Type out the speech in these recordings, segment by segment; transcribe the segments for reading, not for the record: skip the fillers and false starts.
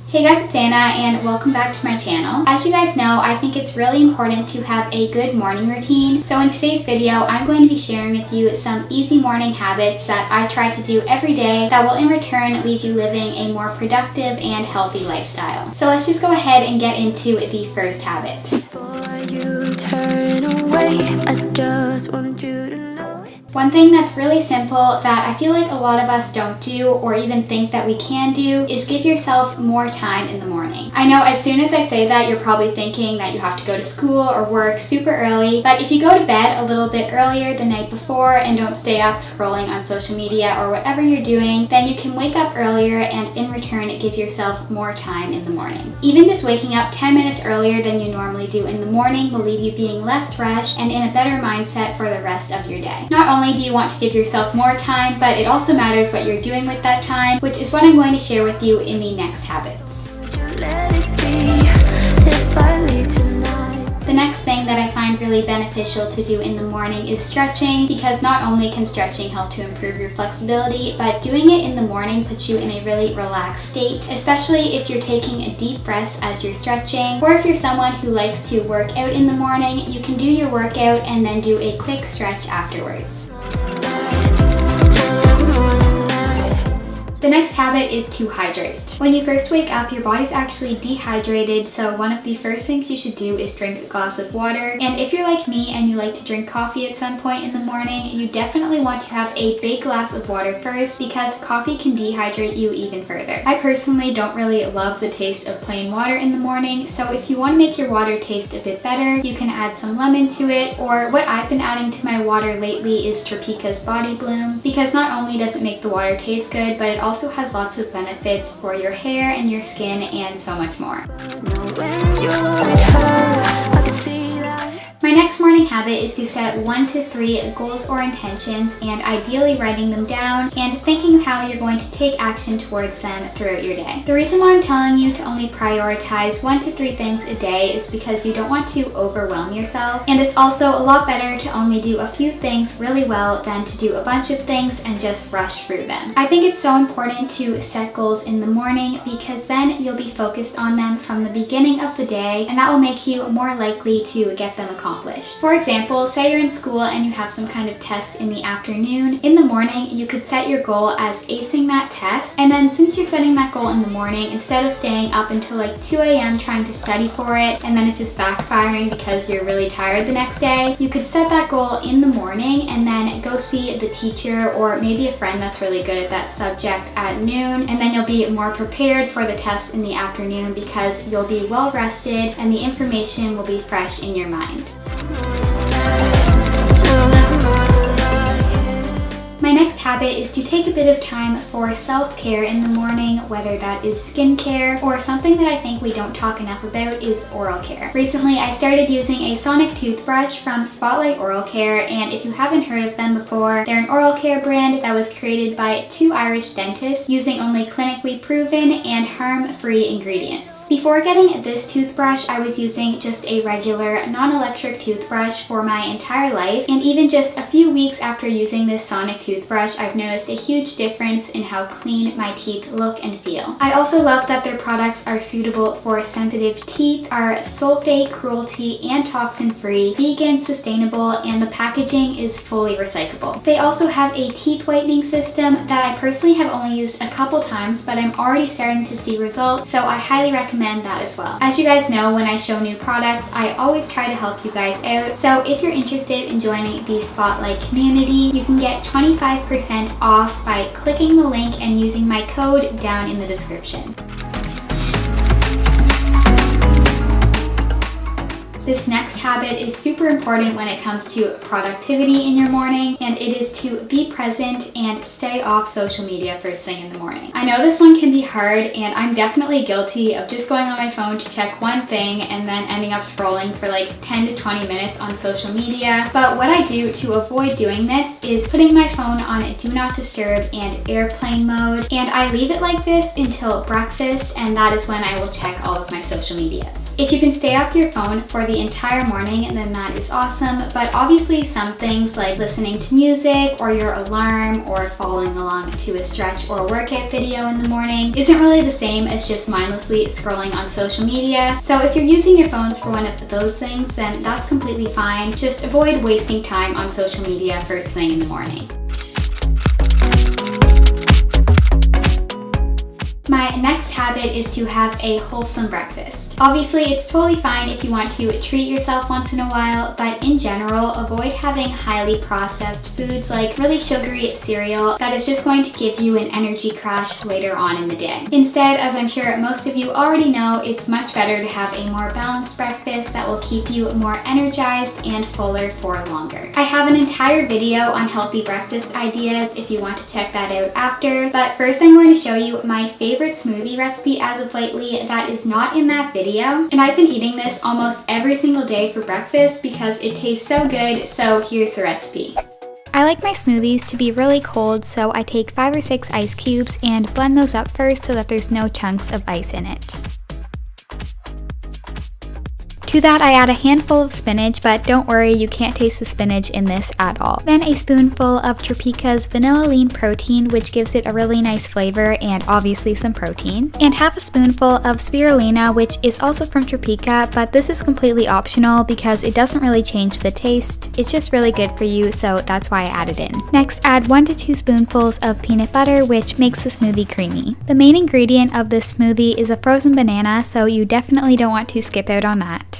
Hey guys, it's Anna and welcome back to my channel. As you guys know, I think it's really important to have a good morning routine. So in today's video, I'm going to be sharing with you some easy morning habits that I try to do every day that will in return leave you living a more productive and healthy lifestyle. So let's just go ahead and get into the first habit. Before you turn away, I just want you to know it. One thing that's really simple that I feel like a lot of us don't do or even think that we can do is give yourself more time in the morning. I know as soon as I say that, you're probably thinking that you have to go to school or work super early, but if you go to bed a little bit earlier the night before and don't stay up scrolling on social media or whatever you're doing, then you can wake up earlier and in return give yourself more time in the morning. Even just waking up 10 minutes earlier than you normally do in the morning will leave you being less rushed and in a better mindset for the rest of your day. Not only do you want to give yourself more time, but it also matters what you're doing with that time, which is what I'm going to share with you in the next habits. The next thing that I find really beneficial to do in the morning is stretching, because not only can stretching help to improve your flexibility, but doing it in the morning puts you in a really relaxed state, especially if you're taking a deep breath as you're stretching, or if you're someone who likes to work out in the morning, you can do your workout and then do a quick stretch afterwards. The next habit is to hydrate. When you first wake up, your body's actually dehydrated, so one of the first things you should do is drink a glass of water. And if you're like me and you like to drink coffee at some point in the morning, you definitely want to have a big glass of water first, because coffee can dehydrate you even further. I personally don't really love the taste of plain water in the morning, so if you want to make your water taste a bit better, you can add some lemon to it, or what I've been adding to my water lately is Tropika's Body Bloom, because not only does it make the water taste good, but it also has lots of benefits for your hair and your skin and so much more. My next morning habit is to set 1 to 3 goals or intentions, and ideally writing them down and thinking of how you're going to take action towards them throughout your day. The reason why I'm telling you to only prioritize 1 to 3 things a day is because you don't want to overwhelm yourself, and it's also a lot better to only do a few things really well than to do a bunch of things and just rush through them. I think it's so important to set goals in the morning, because then you'll be focused on them from the beginning of the day, and that will make you more likely to get them accomplished. For example, say you're in school and you have some kind of test in the afternoon. In the morning, you could set your goal as acing that test, and then since you're setting that goal in the morning, instead of staying up until like 2 a.m. trying to study for it and then it's just backfiring because you're really tired the next day, you could set that goal in the morning and then go see the teacher or maybe a friend that's really good at that subject at noon, and then you'll be more prepared for the test in the afternoon because you'll be well rested and the information will be fresh in your mind. My next habit is to take a bit of time for self-care in the morning, whether that is skincare or something that I think we don't talk enough about is oral care. Recently, I started using a sonic toothbrush from Spotlight Oral Care, and if you haven't heard of them before, they're an oral care brand that was created by 2 Irish dentists using only clinically proven and harm-free ingredients. Before getting this toothbrush, I was using just a regular non-electric toothbrush for my entire life, and even just a few weeks after using this sonic toothbrush, I've noticed a huge difference in how clean my teeth look and feel. I also love that their products are suitable for sensitive teeth, are sulfate, cruelty, and toxin-free, vegan, sustainable, and the packaging is fully recyclable. They also have a teeth whitening system that I personally have only used a couple times, but I'm already starting to see results, so I highly recommend that as well. As you guys know, when I show new products, I always try to help you guys out. So if you're interested in joining the Spotlight community, you can get 25% off by clicking the link and using my code down in the description. This next habit is super important when it comes to productivity in your morning, and it is to be present and stay off social media first thing in the morning. I know this one can be hard, and I'm definitely guilty of just going on my phone to check one thing and then ending up scrolling for like 10 to 20 minutes on social media. But what I do to avoid doing this is putting my phone on Do Not Disturb and airplane mode, and I leave it like this until breakfast, and that is when I will check all of my social medias. If you can stay off your phone for the the entire morning, then that is awesome. But obviously some things like listening to music or your alarm or following along to a stretch or workout video in the morning isn't really the same as just mindlessly scrolling on social media. So if you're using your phones for one of those things, then that's completely fine. Just avoid wasting time on social media first thing in the morning. My next habit is to have a wholesome breakfast. Obviously, it's totally fine if you want to treat yourself once in a while, but in general, avoid having highly processed foods like really sugary cereal that is just going to give you an energy crash later on in the day. Instead, as I'm sure most of you already know, it's much better to have a more balanced breakfast that will keep you more energized and fuller for longer. I have an entire video on healthy breakfast ideas if you want to check that out after, but first I'm going to show you my favorite smoothie recipe as of lately that is not in that video, and I've been eating this almost every single day for breakfast because it tastes so good. So here's the recipe. I like my smoothies to be really cold, so I take 5 or 6 ice cubes and blend those up first so that there's no chunks of ice in it. To that, I add a handful of spinach, but don't worry, you can't taste the spinach in this at all. Then a spoonful of Tropika's vanilla lean protein, which gives it a really nice flavor and obviously some protein. And half a spoonful of spirulina, which is also from Tropika, but this is completely optional because it doesn't really change the taste. It's just really good for you, so that's why I added it in. Next, add 1 to 2 spoonfuls of peanut butter, which makes the smoothie creamy. The main ingredient of this smoothie is a frozen banana, so you definitely don't want to skip out on that.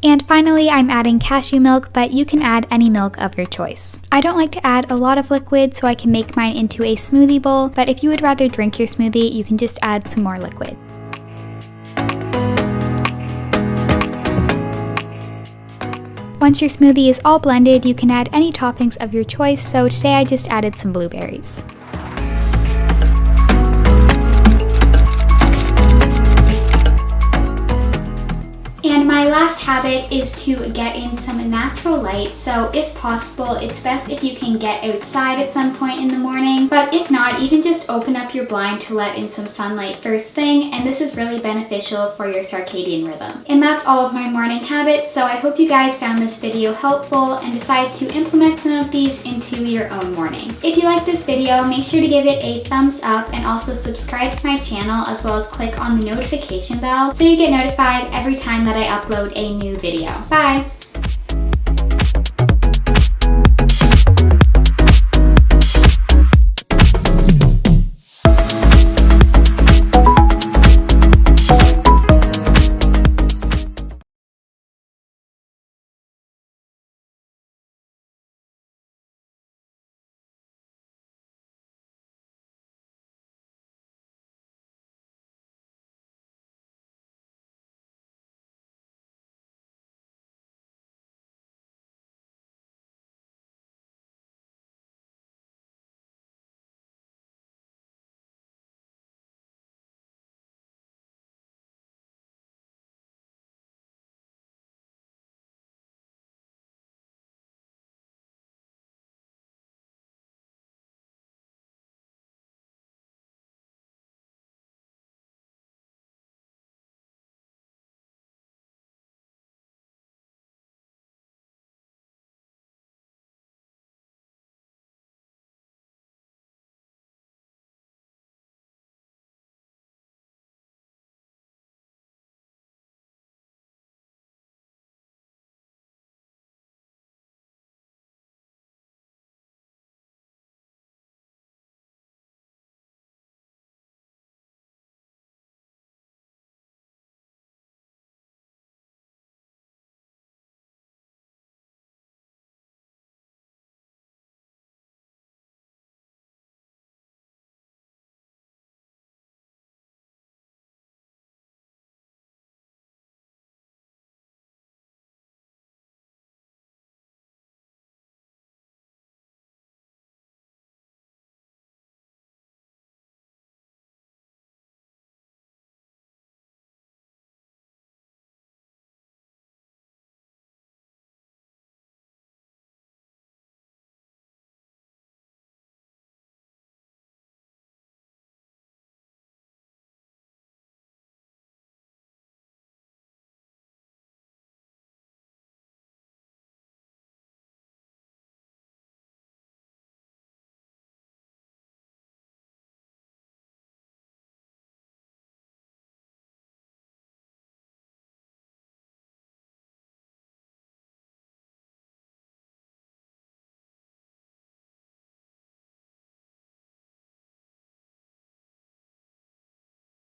And finally, I'm adding cashew milk, but you can add any milk of your choice. I don't like to add a lot of liquid, so I can make mine into a smoothie bowl, but if you would rather drink your smoothie, you can just add some more liquid. Once your smoothie is all blended, you can add any toppings of your choice, so today I just added some blueberries. And my last habit is to get in some natural light, so if possible, it's best if you can get outside at some point in the morning, but if not, even just open up your blind to let in some sunlight first thing, and this is really beneficial for your circadian rhythm. And that's all of my morning habits, so I hope you guys found this video helpful and decide to implement some of these into your own morning. If you like this video, make sure to give it a thumbs up and also subscribe to my channel, as well as click on the notification bell so you get notified every time that I upload a new video. Bye!